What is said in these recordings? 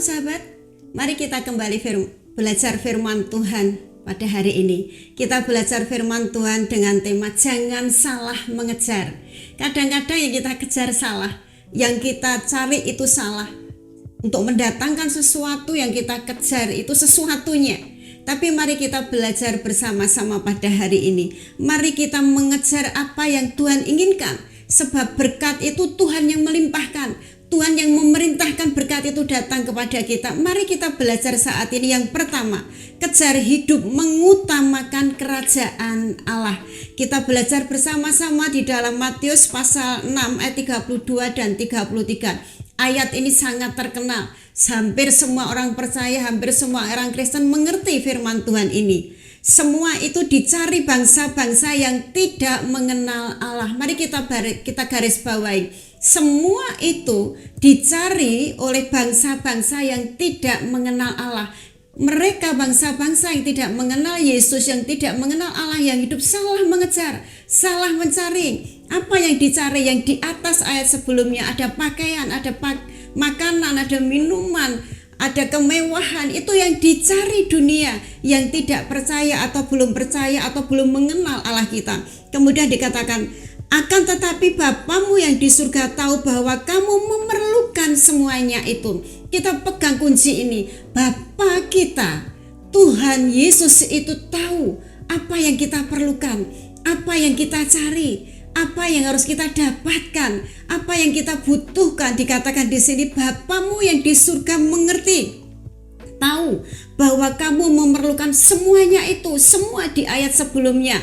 Shalom sahabat, mari kita kembali belajar firman Tuhan pada hari ini. Kita belajar firman Tuhan dengan tema jangan salah mengejar. Kadang-kadang yang kita kejar salah, yang kita cari itu salah. Untuk mendatangkan sesuatu yang kita kejar itu sesuatunya. Tapi mari kita belajar bersama-sama pada hari ini. Mari kita mengejar apa yang Tuhan inginkan. Sebab berkat itu Tuhan yang melimpahkan. Tuhan yang memerintahkan berkat itu datang kepada kita. Mari kita belajar saat ini. Yang pertama, kejar hidup mengutamakan kerajaan Allah. Kita belajar bersama-sama di dalam Matius pasal 6 ayat 32 dan 33. Ayat ini sangat terkenal. Hampir semua orang percaya, hampir semua orang Kristen mengerti firman Tuhan ini. Semua itu dicari bangsa-bangsa yang tidak mengenal Allah. Mari kita garis bawahi. Semua itu dicari oleh bangsa-bangsa yang tidak mengenal Allah. Mereka bangsa-bangsa yang tidak mengenal Yesus, yang tidak mengenal Allah, yang hidup salah mengejar, salah mencari. Apa yang dicari? Yang di atas ayat sebelumnya ada pakaian, ada makanan, ada minuman, ada kemewahan. Itu yang dicari dunia yang tidak percaya atau belum percaya atau belum mengenal Allah kita. Kemudian dikatakan, akan tetapi Bapamu yang di surga tahu bahwa kamu memerlukan semuanya itu. Kita pegang kunci ini. Bapa kita, Tuhan Yesus itu tahu apa yang kita perlukan, apa yang kita cari, apa yang harus kita dapatkan, apa yang kita butuhkan. Dikatakan di sini, Bapamu yang di surga mengerti, tahu bahwa kamu memerlukan semuanya itu. Semua di ayat sebelumnya,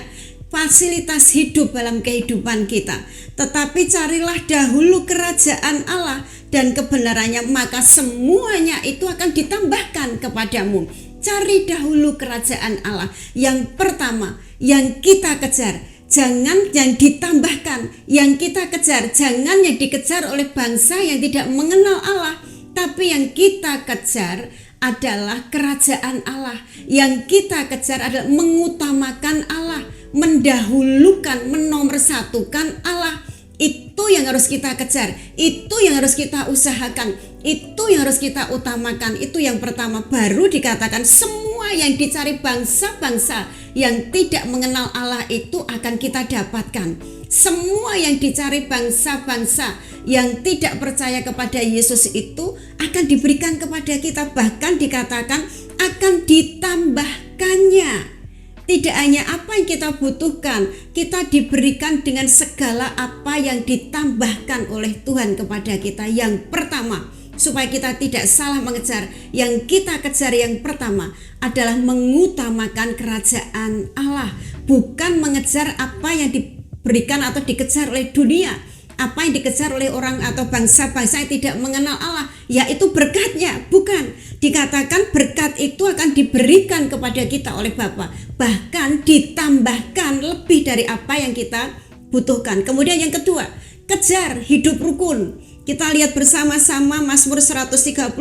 fasilitas hidup dalam kehidupan kita. Tetapi carilah dahulu kerajaan Allah dan kebenarannya, maka semuanya itu akan ditambahkan kepadamu. Cari dahulu kerajaan Allah. Yang pertama yang kita kejar, jangan yang ditambahkan. Yang kita kejar, jangan yang dikejar oleh bangsa yang tidak mengenal Allah, tapi yang kita kejar adalah kerajaan Allah. Yang kita kejar adalah mengutamakan Allah, mendahulukan, menomorsatukan Allah. Itu yang harus kita kejar, itu yang harus kita usahakan, itu yang harus kita utamakan. Itu yang pertama. Baru dikatakan semua yang dicari bangsa-bangsa yang tidak mengenal Allah itu akan kita dapatkan. Semua yang dicari bangsa-bangsa yang tidak percaya kepada Yesus itu akan diberikan kepada kita. Bahkan dikatakan akan ditambahkannya. Tidak hanya apa yang kita butuhkan, kita diberikan dengan segala apa yang ditambahkan oleh Tuhan kepada kita. Yang pertama, supaya kita tidak salah mengejar, yang kita kejar yang pertama adalah mengutamakan kerajaan Allah. Bukan mengejar apa yang diberikan atau dikejar oleh dunia, apa yang dikejar oleh orang atau bangsa-bangsa yang tidak mengenal Allah, yaitu berkatnya. Bukan. Dikatakan berkat itu akan diberikan kepada kita oleh Bapa, bahkan ditambahkan lebih dari apa yang kita butuhkan. Kemudian yang kedua, kejar hidup rukun. Kita lihat bersama-sama Mazmur 133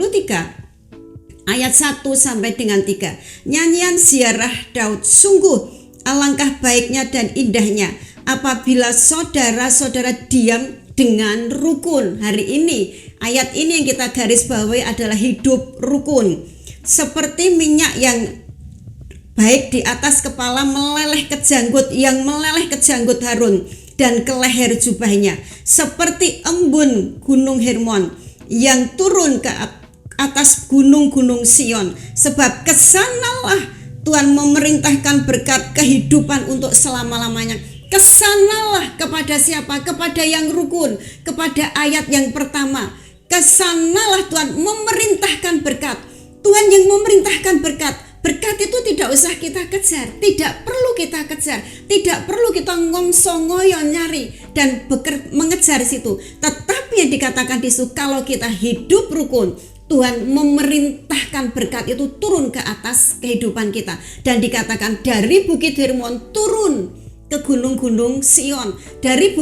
ayat 1 sampai dengan 3. Nyanyian ziarah Daud, sungguh alangkah baiknya dan indahnya apabila saudara-saudara diam dengan rukun. Hari ini ayat ini yang kita garis bawahi adalah hidup rukun. Seperti minyak yang baik di atas kepala meleleh ke janggut, yang meleleh ke janggut Harun dan ke leher jubahnya. Seperti embun gunung Hermon yang turun ke atas gunung-gunung Sion. Sebab kesanalah Tuhan memerintahkan berkat kehidupan untuk selama-lamanya. Kesanalah kepada siapa? Kepada yang rukun, kepada ayat yang pertama. Kesanalah Tuhan memerintahkan berkat. Tuhan yang memerintahkan berkat. Berkat itu tidak usah kita kejar, tidak perlu kita kejar, tidak perlu kita ngomso-ngoyo nyari dan mengejar situ. Tetapi yang dikatakan di situ, kalau kita hidup rukun, Tuhan memerintahkan berkat itu turun ke atas kehidupan kita. Dan dikatakan dari Bukit Hermon turun ke gunung-gunung Sion. Dari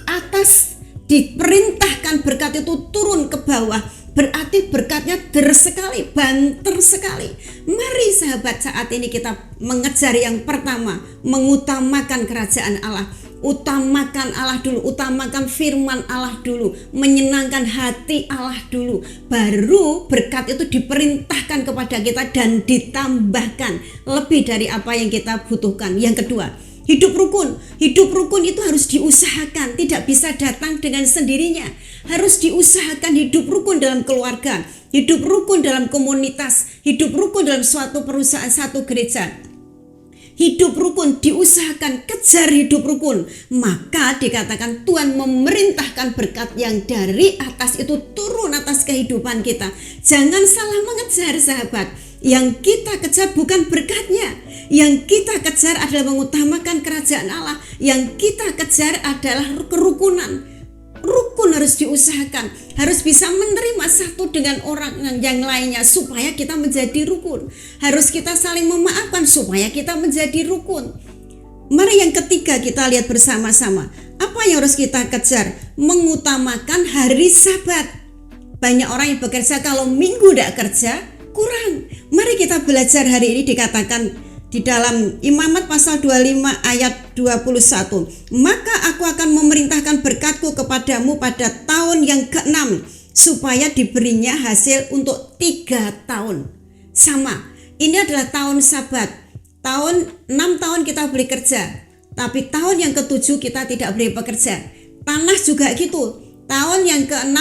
atas diperintahkan berkat itu turun ke bawah. Berarti berkatnya deres sekali, banter sekali. Mari sahabat, saat ini kita mengejar yang pertama, mengutamakan kerajaan Allah. Utamakan Allah dulu, utamakan firman Allah dulu, menyenangkan hati Allah dulu. Baru berkat itu diperintahkan kepada kita dan ditambahkan lebih dari apa yang kita butuhkan. Yang kedua, hidup rukun. Hidup rukun itu harus diusahakan, tidak bisa datang dengan sendirinya. Harus diusahakan hidup rukun dalam keluarga, hidup rukun dalam komunitas, hidup rukun dalam suatu perusahaan, satu gereja. Hidup rukun diusahakan, kejar hidup rukun. Maka dikatakan Tuhan memerintahkan berkat yang dari atas itu turun atas kehidupan kita. Jangan salah mengejar, sahabat. Yang kita kejar bukan berkatnya. Yang kita kejar adalah mengutamakan kerajaan Allah. Yang kita kejar adalah kerukunan. Rukun harus diusahakan, harus bisa menerima satu dengan orang yang lainnya supaya kita menjadi rukun. Harus kita saling memaafkan supaya kita menjadi rukun. Mari yang ketiga kita lihat bersama-sama. Apa yang harus kita kejar? Mengutamakan hari Sabat. Banyak orang yang bekerja kalau minggu tidak kerja kurang. Mari kita belajar hari ini, dikatakan di dalam Imamat pasal 25 ayat 21. Maka aku akan memerintahkan berkatku kepadamu pada tahun yang ke-6 supaya diberinya hasil untuk 3 tahun. Sama, ini adalah tahun Sabat. 6 tahun kita boleh kerja, tapi tahun yang ke-7 kita tidak boleh bekerja. Tanah juga gitu. Tahun yang ke-6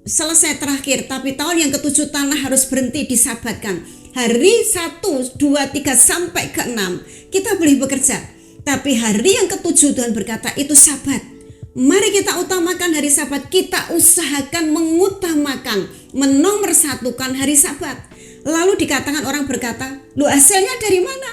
selesai terakhir, tapi tahun yang ke-7 tanah harus berhenti disabatkan. Hari 1, 2, 3 sampai ke-6 kita boleh bekerja, tapi hari yang ke-7 Tuhan berkata itu Sabat. Mari kita utamakan hari Sabat. Kita usahakan mengutamakan, menomorsatukan hari Sabat. Lalu dikatakan orang berkata, "Lu hasilnya dari mana?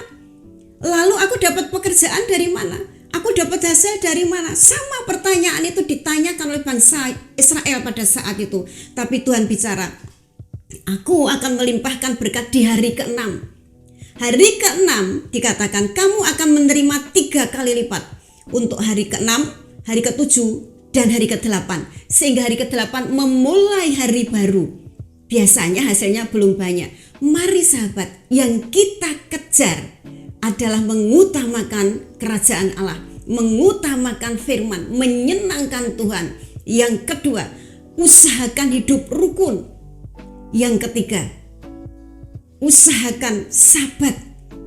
Lalu aku dapat pekerjaan dari mana? Aku dapat hasil dari mana?" Sama pertanyaan itu ditanyakan oleh bangsa Israel pada saat itu. Tapi Tuhan bicara, "Aku akan melimpahkan berkat di hari ke-6. Hari ke-6 dikatakan kamu akan menerima 3 kali lipat. Untuk hari ke-6, hari ke-7, dan hari ke-8. Sehingga hari ke-8 memulai hari baru. Biasanya hasilnya belum banyak. Mari sahabat, yang kita kejar adalah mengutamakan kerajaan Allah, mengutamakan firman, menyenangkan Tuhan. Yang kedua, usahakan hidup rukun. Yang ketiga, usahakan Sabat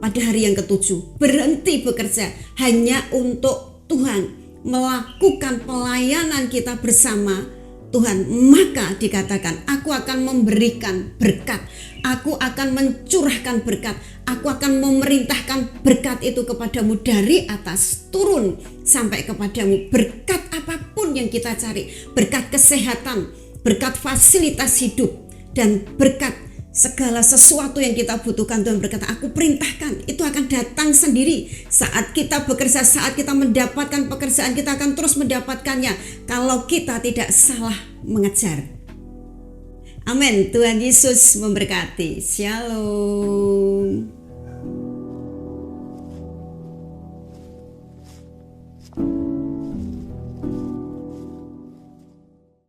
pada hari yang ke-7. Berhenti bekerja hanya untuk Tuhan, melakukan pelayanan kita bersama Tuhan. Maka dikatakan, aku akan memberikan berkat, aku akan mencurahkan berkat, aku akan memerintahkan berkat itu kepadamu dari atas turun sampai kepadamu. Berkat apapun yang kita cari, berkat kesehatan, berkat fasilitas hidup, dan berkat segala sesuatu yang kita butuhkan. Tuhan berkata, aku perintahkan, itu akan datang sendiri. Saat kita bekerja, saat kita mendapatkan pekerjaan, kita akan terus mendapatkannya kalau kita tidak salah mengejar. Amin. Tuhan Yesus memberkati. Shalom.